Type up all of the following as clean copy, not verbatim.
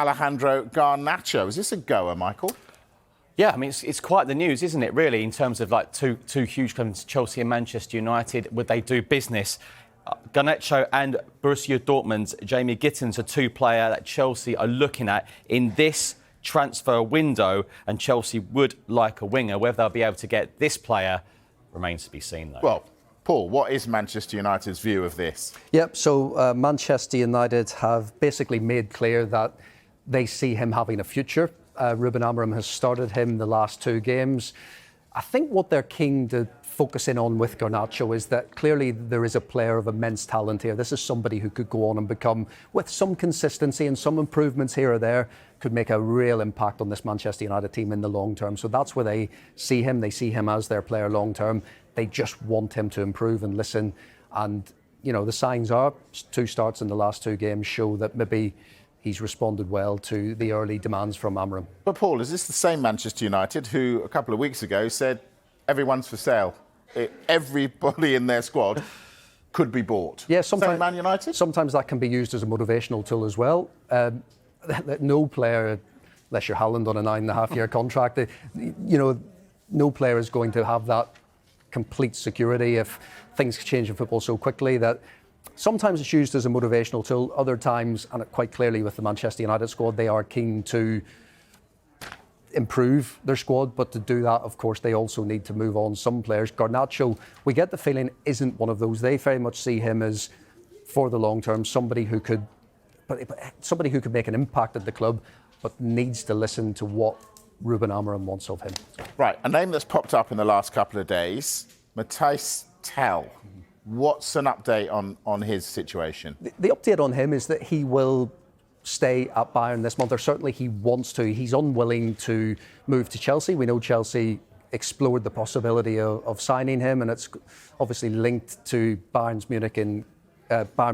Alejandro Garnacho. Is this a goer, Michael? Yeah, I mean, it's quite the news, isn't it, really, in terms of like two huge clubs, Chelsea and Manchester United. Would they do business? Garnacho and Borussia Dortmund's Jamie Gittins are two players that Chelsea are looking at in this transfer window, and Chelsea would like a winger. Whether they'll be able to get this player remains to be seen, though. Well, Paul, what is Manchester United's view of this? Yep, so Manchester United have basically made clear that they see him having a future. Ruben Amorim has started him the last two games. I think what they're keen to focus in on with Garnacho is that clearly there is a player of immense talent here. This is somebody who could go on and become, with some consistency and some improvements here or there, could make a real impact on this Manchester United team in the long term. So that's where they see him. They see him as their player long term. They just want him to improve and listen. And, you know, the signs are 2 starts in the last 2 games show that maybe he's responded well to the early demands from Amorim. But Paul, is this the same Manchester United who a couple of weeks ago said everyone's for sale? Everybody in their squad could be bought. Yeah, sometimes Man United. Sometimes that can be used as a motivational tool as well. No player, unless you're Haaland on a 9.5-year contract, no player is going to have that complete security if things change in football so quickly. That sometimes it's used as a motivational tool. Other times, and quite clearly with the Manchester United squad, they are keen to improve their squad, but to do that, of course, they also need to move on some players. Garnacho, we get the feeling, isn't one of those. They very much see him as, for the long term, somebody who could make an impact at the club, but needs to listen to what Ruben Amorim wants of him. Right, a name that's popped up in the last couple of days, Matthijs Tel. What's an update on his situation? The update on him is that he will stay at Bayern this month, or certainly he wants to. He's unwilling to move to Chelsea. We know Chelsea explored the possibility of signing him, and it's obviously linked to Bayern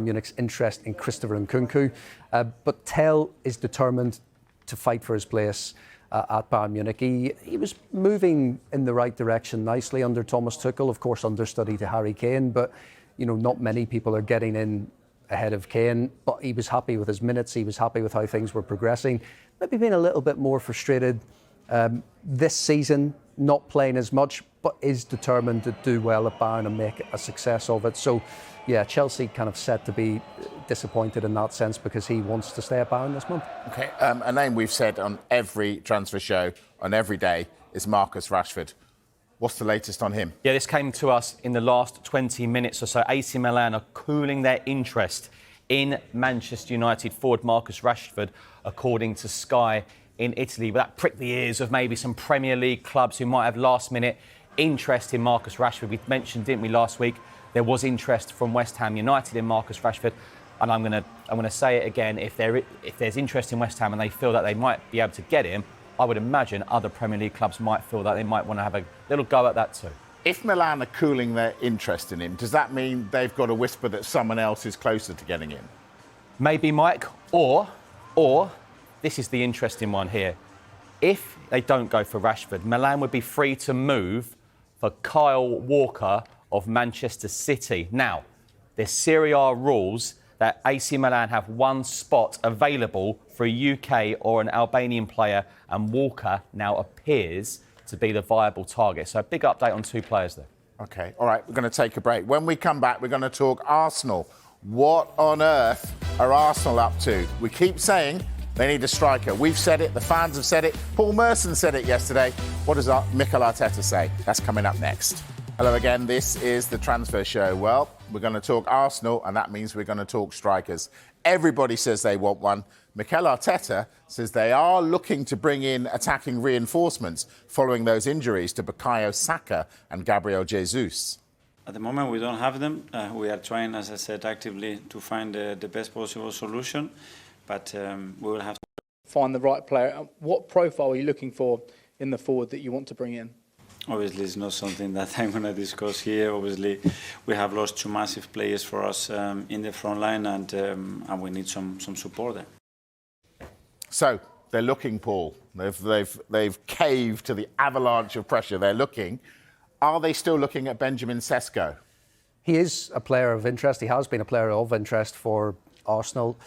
Munich's interest in Christopher Nkunku. But Tel is determined to fight for his place at Bayern Munich. He was moving in the right direction nicely under Thomas Tuchel, of course understudy to Harry Kane, but not many people are getting in ahead of Kane, but he was happy with his minutes, he was happy with how things were progressing. Maybe being a little bit more frustrated this season, not playing as much, but is determined to do well at Bayern and make a success of it. So, yeah, Chelsea kind of set to be disappointed in that sense because he wants to stay at Bayern this month. OK, a name we've said on every transfer show, on every day, is Marcus Rashford. What's the latest on him? Yeah, this came to us in the last 20 minutes or so. AC Milan are cooling their interest in Manchester United forward Marcus Rashford, according to Sky in Italy. But that pricked the ears of maybe some Premier League clubs who might have last-minute interest in Marcus Rashford. We mentioned, didn't we, last week, there was interest from West Ham United in Marcus Rashford. And I'm gonna say it again, if there's interest in West Ham and they feel that they might be able to get him, I would imagine other Premier League clubs might feel that they might want to have a little go at that too. If Milan are cooling their interest in him, does that mean they've got a whisper that someone else is closer to getting him? Maybe, Mike, or this is the interesting one here. If they don't go for Rashford, Milan would be free to move for Kyle Walker of Manchester City. Now, there's Serie A rules that AC Milan have one spot available for a UK or an Albanian player, and Walker now appears to be the viable target. So a big update on 2 players there. OK, all right, we're going to take a break. When we come back, we're going to talk Arsenal. What on earth are Arsenal up to? We keep saying they need a striker. We've said it, the fans have said it, Paul Merson said it yesterday. What does Mikel Arteta say? That's coming up next. Hello again, this is the Transfer Show. Well, we're going to talk Arsenal, and that means we're going to talk strikers. Everybody says they want one. Mikel Arteta says they are looking to bring in attacking reinforcements following those injuries to Bukayo Saka and Gabriel Jesus. At the moment, we don't have them. We are trying, as I said, actively to find the best possible solution, but we will have to find the right player. What profile are you looking for in the forward that you want to bring in? Obviously, it's not something that I'm going to discuss here. Obviously, we have lost 2 massive players for us in the front line, and we need some support there. So they're looking, Paul. They've caved to the avalanche of pressure. They're looking. Are they still looking at Benjamin Cesco? He is a player of interest. He has been a player of interest for Arsenal.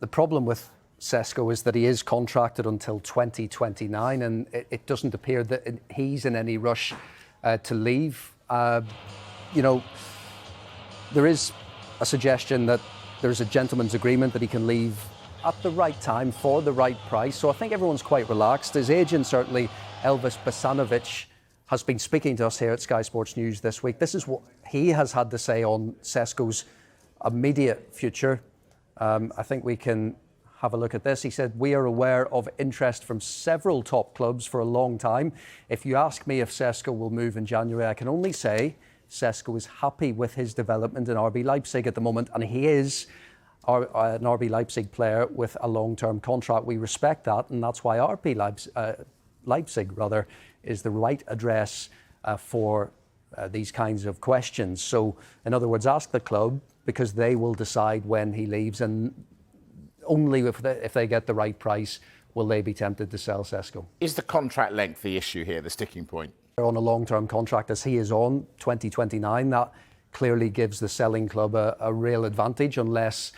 The problem with Cesco is that he is contracted until 2029, and it doesn't appear that he's in any rush to leave. You know, there is a suggestion that there's a gentleman's agreement that he can leave at the right time for the right price. So I think everyone's quite relaxed. His agent, certainly, Elvis Basanovic, has been speaking to us here at Sky Sports News this week. This is what he has had to say on Cesco's immediate future. I think we can have a look at this. He said, "We are aware of interest from several top clubs for a long time. If you ask me if Cesco will move in January, I can only say Cesco is happy with his development in RB Leipzig at the moment, and he is an RB Leipzig player with a long-term contract. We respect that, and that's why RB Leipzig is the right address for these kinds of questions. So, in other words, ask the club, because they will decide when he leaves, and only if they get the right price will they be tempted to sell Cesco." Is the contract length the issue here, the sticking point? On a long-term contract, as he is on 2029, that clearly gives the selling club a real advantage, unless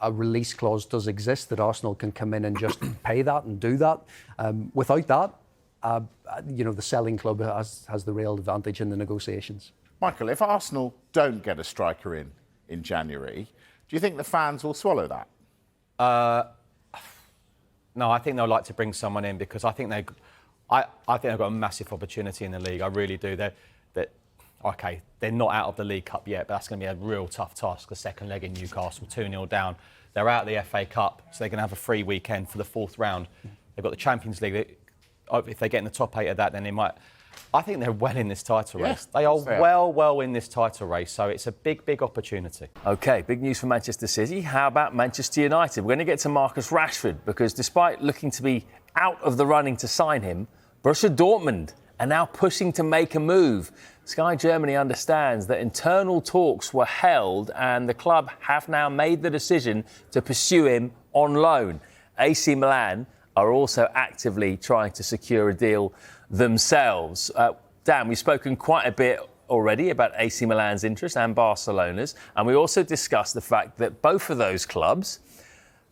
a release clause does exist that Arsenal can come in and just pay that and do that. Without that, the selling club has the real advantage in the negotiations. Michael, if Arsenal don't get a striker in January, do you think the fans will swallow that? No, I think they'll like to bring someone in, because I think they've got a massive opportunity in the league. I really do. They're not out of the League Cup yet, but that's going to be a real tough task. The second leg in Newcastle, 2-0 down. They're out of the FA Cup, so they're going to have a free weekend for the fourth round. They've got the Champions League. If they get in the top 8 of that, then they might. I think they're well in this title race. They are well in this title race, so it's a big opportunity. OK, big news for Manchester City. How about Manchester United? We're going to get to Marcus Rashford, because despite looking to be out of the running to sign him, Borussia Dortmund are now pushing to make a move. Sky Germany understands that internal talks were held, and the club have now made the decision to pursue him on loan. AC Milan are also actively trying to secure a deal themselves. Dan, we've spoken quite a bit already about AC Milan's interest and Barcelona's, and we also discussed the fact that both of those clubs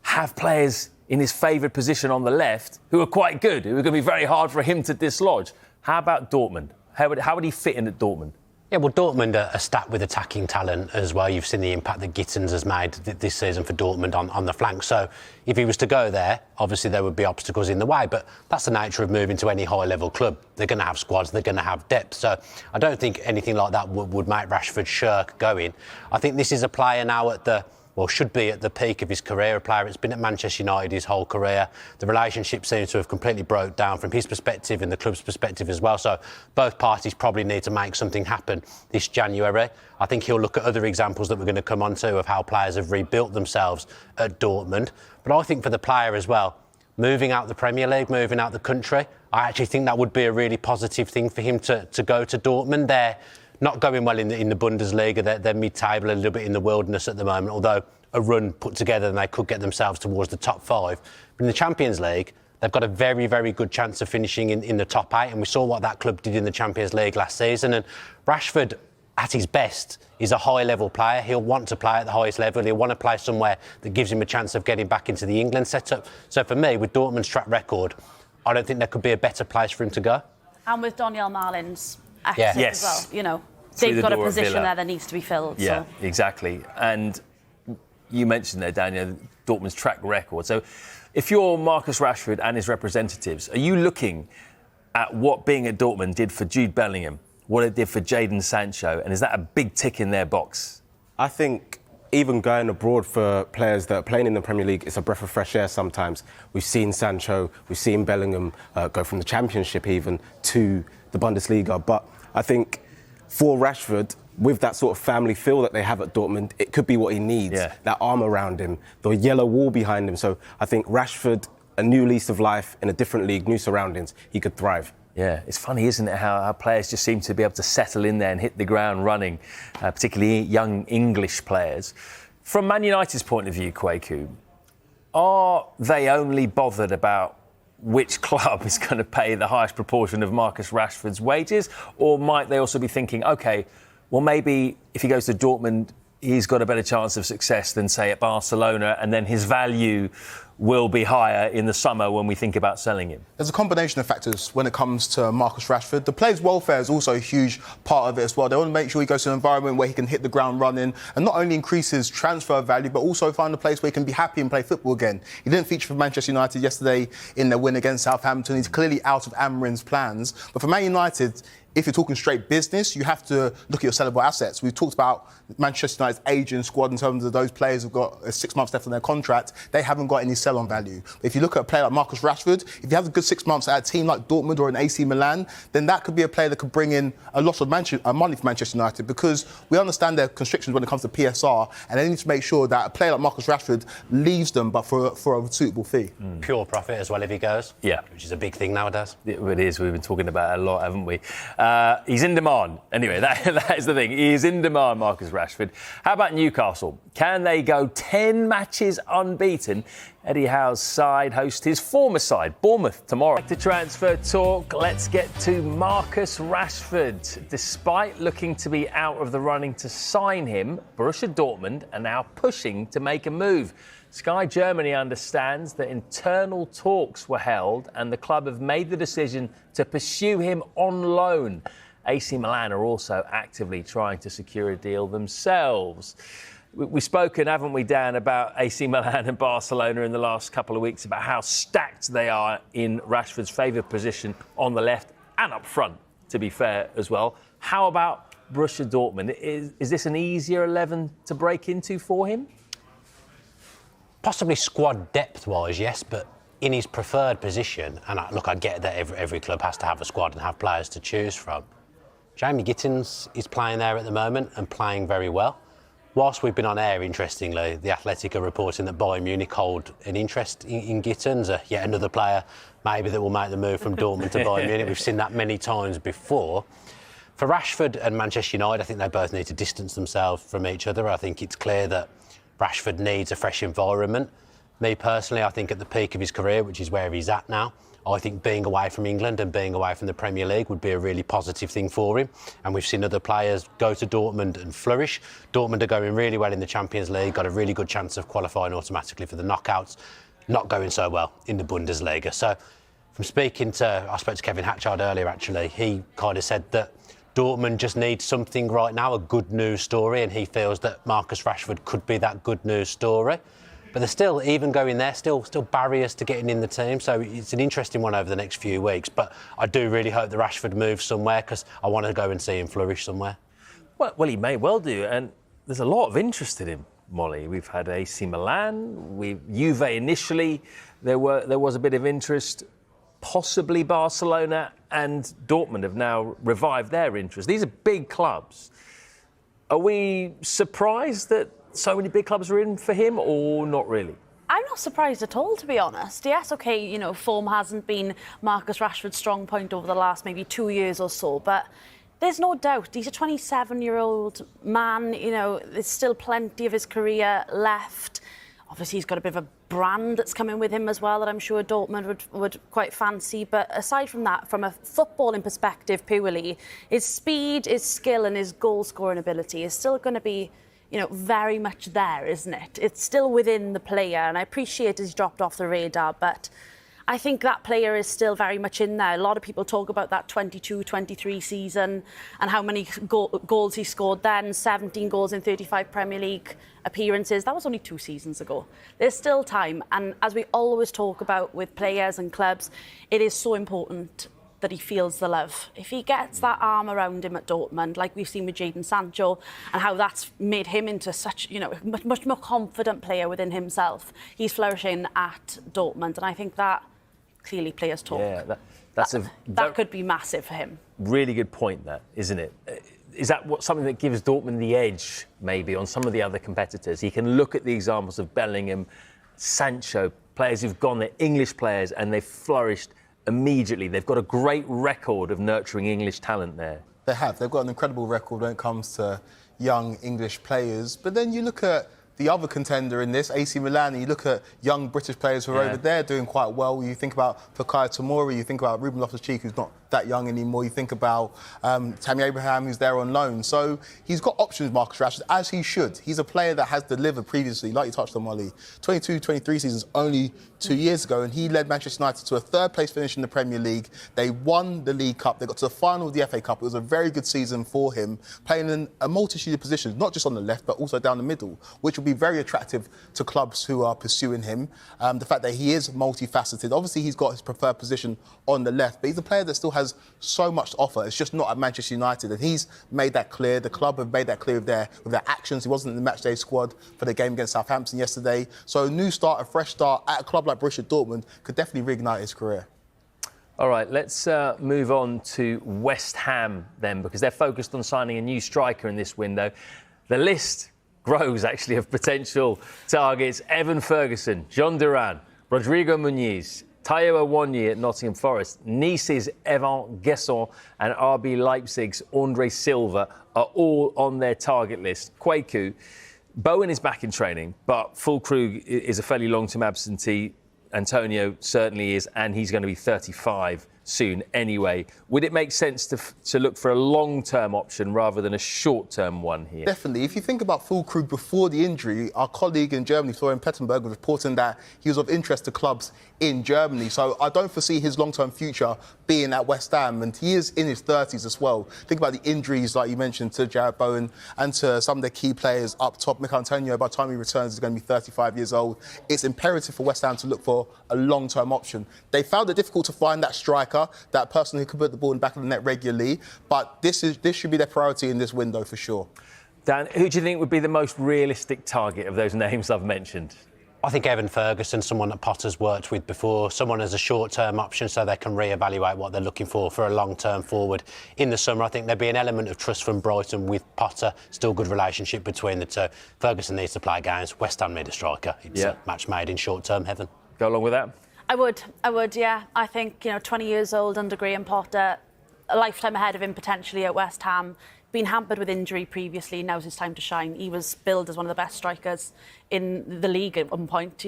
have players in his favoured position on the left who are quite good, who are going to be very hard for him to dislodge. How about Dortmund? How would he fit in at Dortmund? Yeah, well, Dortmund are stacked with attacking talent as well. You've seen the impact that Gittins has made this season for Dortmund on the flank. So if he was to go there, obviously there would be obstacles in the way. But that's the nature of moving to any high-level club. They're going to have squads, they're going to have depth. So I don't think anything like that would make Rashford shirk going. I think this is a player now should be at the peak of his career, a player that's been at Manchester United his whole career. The relationship seems to have completely broke down from his perspective and the club's perspective as well. So both parties probably need to make something happen this January. I think he'll look at other examples that we're going to come on to of how players have rebuilt themselves at Dortmund. But I think for the player as well, moving out the Premier League, moving out the country, I actually think that would be a really positive thing for him to go to Dortmund. They're not going well in the Bundesliga. They're mid-table, a little bit in the wilderness at the moment, although a run put together and they could get themselves towards the top 5. But in the Champions League, they've got a very, very good chance of finishing in the top 8, and we saw what that club did in the Champions League last season. And Rashford, at his best, is a high-level player. He'll want to play at the highest level. He'll want to play somewhere that gives him a chance of getting back into the England setup. So for me, with Dortmund's track record, I don't think there could be a better place for him to go. And with Daniel Marlin's access as well, they've got a position there that needs to be filled. Yeah, exactly. And you mentioned there, Daniel, Dortmund's track record. So if you're Marcus Rashford and his representatives, are you looking at what being at Dortmund did for Jude Bellingham, what it did for Jadon Sancho, and is that a big tick in their box? I think even going abroad for players that are playing in the Premier League, it's a breath of fresh air sometimes. We've seen Sancho, we've seen Bellingham go from the Championship even to the Bundesliga. But I think for Rashford, with that sort of family feel that they have at Dortmund, it could be what he needs. Yeah. That arm around him, the yellow wall behind him. So I think Rashford, a new lease of life in a different league, new surroundings, he could thrive. Yeah, it's funny, isn't it, how players just seem to be able to settle in there and hit the ground running, particularly young English players. From Man United's point of view, Kweku, are they only bothered about which club is going to pay the highest proportion of Marcus Rashford's wages? Or might they also be thinking, OK, well, maybe if he goes to Dortmund, he's got a better chance of success than, say, at Barcelona, and then his value will be higher in the summer when we think about selling him? There's a combination of factors when it comes to Marcus Rashford. The player's welfare is also a huge part of it as well. They want to make sure he goes to an environment where he can hit the ground running and not only increase his transfer value, but also find a place where he can be happy and play football again. He didn't feature for Manchester United yesterday in their win against Southampton. He's clearly out of Amorim's plans. But for Man United, if you're talking straight business, you have to look at your sellable assets. We've talked about Manchester United's aging squad in terms of those players who've got 6 months left on their contract. They haven't got any sell-on value. But if you look at a player like Marcus Rashford, if you have a good 6 months at a team like Dortmund or an AC Milan, then that could be a player that could bring in a lot of money for Manchester United, because we understand their constrictions when it comes to PSR, and they need to make sure that a player like Marcus Rashford leaves them, but for a suitable fee. Pure profit as well if he goes. Yeah. Which is a big thing nowadays. It is. We've been talking about it a lot, haven't we? He's in demand. Anyway, that is the thing. He is in demand, Marcus Rashford. How about Newcastle? Can they go 10 matches unbeaten? Eddie Howe's side host his former side, Bournemouth, tomorrow. Back to transfer talk. Let's get to Marcus Rashford. Despite looking to be out of the running to sign him, Borussia Dortmund are now pushing to make a move. Sky Germany understands that internal talks were held and the club have made the decision to pursue him on loan. AC Milan are also actively trying to secure a deal themselves. We've spoken, haven't we, Dan, about AC Milan and Barcelona in the last couple of weeks, about how stacked they are in Rashford's favoured position on the left and up front, to be fair, as well. How about Borussia Dortmund? Is this an easier 11 to break into for him? Possibly squad depth-wise, yes, but in his preferred position, and I get that every club has to have a squad and have players to choose from. Jamie Gittins is playing there at the moment and playing very well. Whilst we've been on air, interestingly, the Athletic are reporting that Bayern Munich hold an interest in Gittins, yet another player maybe that will make the move from Dortmund to Bayern Munich. We've seen that many times before. For Rashford and Manchester United, I think they both need to distance themselves from each other. I think it's clear that Rashford needs a fresh environment. Me personally, I think at the peak of his career, which is where he's at now, I think being away from England and being away from the Premier League would be a really positive thing for him. And we've seen other players go to Dortmund and flourish. Dortmund are going really well in the Champions League, got a really good chance of qualifying automatically for the knockouts. Not going so well in the Bundesliga. So from I spoke to Kevin Hatchard earlier actually, he kind of said that Dortmund just needs something right now, a good news story, and he feels that Marcus Rashford could be that good news story. But there's still, even going there, still barriers to getting in the team. So it's an interesting one over the next few weeks. But I do really hope that Rashford moves somewhere, because I want to go and see him flourish somewhere. Well, he may well do. And there's a lot of interest in him, Molly. We've had AC Milan, Juve initially. There was a bit of interest. Possibly Barcelona and Dortmund have now revived their interest. These are big clubs. Are we surprised that so many big clubs are in for him, or not really? I'm not surprised at all, to be honest. Yes, OK, form hasn't been Marcus Rashford's strong point over the last maybe 2 years or so, but there's no doubt he's a 27-year-old man. There's still plenty of his career left. Obviously, he's got a bit of a brand that's coming with him as well that I'm sure Dortmund would quite fancy. But aside from that, from a footballing perspective purely, his speed, his skill and his goal-scoring ability is still going to be very much there, isn't it? It's still within the player, and I appreciate he's dropped off the radar, but I think that player is still very much in there. A lot of people talk about that 22-23 season and how many goals he scored then, 17 goals in 35 Premier League appearances. That was only 2 seasons ago. There's still time, and as we always talk about with players and clubs, it is so important that he feels the love. If he gets that arm around him at Dortmund, like we've seen with Jadon Sancho, and how that's made him into such, much more confident player within himself, he's flourishing at Dortmund, and I think that clearly players talk. Yeah, that could be massive for him. Really good point, that, isn't it? Is that something that gives Dortmund the edge, maybe, on some of the other competitors? He can look at the examples of Bellingham, Sancho, players who've gone there, English players, and they've flourished immediately. They've got a great record of nurturing English talent there. They have. They've got an incredible record when it comes to young English players. But then you look at the other contender in this, AC Milan, and you look at young British players who are over there doing quite well. You think about Fikayo Tomori, you think about Ruben Loftus-Cheek, who's not that young anymore. You think about Tammy Abraham, who's there on loan. So he's got options, Marcus Rashford, as he should. He's a player that has delivered previously, like you touched on, Molly. 22-23 seasons only 2 years ago, and he led Manchester United to a third-place finish in the Premier League. They won the League Cup. They got to the final of the FA Cup. It was a very good season for him, playing in a multitude of positions, not just on the left, but also down the middle, which will be very attractive to clubs who are pursuing him. The fact that he is multifaceted. Obviously, he's got his preferred position on the left, but he's a player that still has so much to offer. It's just not at Manchester United, and he's made that clear. The club have made that clear with their actions. He wasn't in the matchday squad for the game against Southampton yesterday. So a new start, a fresh start at a club like Borussia Dortmund could definitely reignite his career. All right, let's move on to West Ham then, because they're focused on signing a new striker in this window. The list grows, actually, of potential targets. Evan Ferguson, John Duran, Rodrigo Muniz, Tayo Awoniyi at Nottingham Forest, Nice's Evan Gesson and RB Leipzig's Andre Silva are all on their target list. Kwaku, Bowen is back in training, but Füllkrug is a fairly long-term absentee. Antonio certainly is, and he's going to be 35 soon anyway. Would it make sense to look for a long-term option rather than a short-term one here? Definitely. If you think about Füllkrug before the injury, our colleague in Germany, Florian Pettenberg, was reporting that he was of interest to clubs in Germany. So I don't foresee his long-term future being at West Ham, and he is in his 30s as well. Think about the injuries, like you mentioned, to Jarrett Bowen and to some of the key players up top. Mikel Antonio, by the time he returns, is going to be 35 years old. It's imperative for West Ham to look for a long-term option. They found it difficult to find that striker, that person who could put the ball in the back of the net regularly, but this should be their priority in this window for sure. Dan, who do you think would be the most realistic target of those names I've mentioned? I think Evan Ferguson, someone that Potter's worked with before, someone as a short-term option so they can re-evaluate what they're looking for a long-term forward. In the summer, I think there'd be an element of trust from Brighton with Potter, still good relationship between the two. Ferguson needs to play games. West Ham need a striker. It's a match made in short-term heaven. Go along with that? I would, yeah. I think, 20 years old under Graham Potter, a lifetime ahead of him potentially at West Ham. Been hampered with injury previously, now's his time to shine. He was billed as one of the best strikers in the league at one point,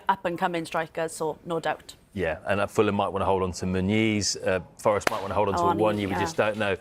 up-and-coming strikers, so no doubt. Yeah, and Fulham might want to hold on to Muniz, Forest might want to hold on to Awoniyi, we just don't know.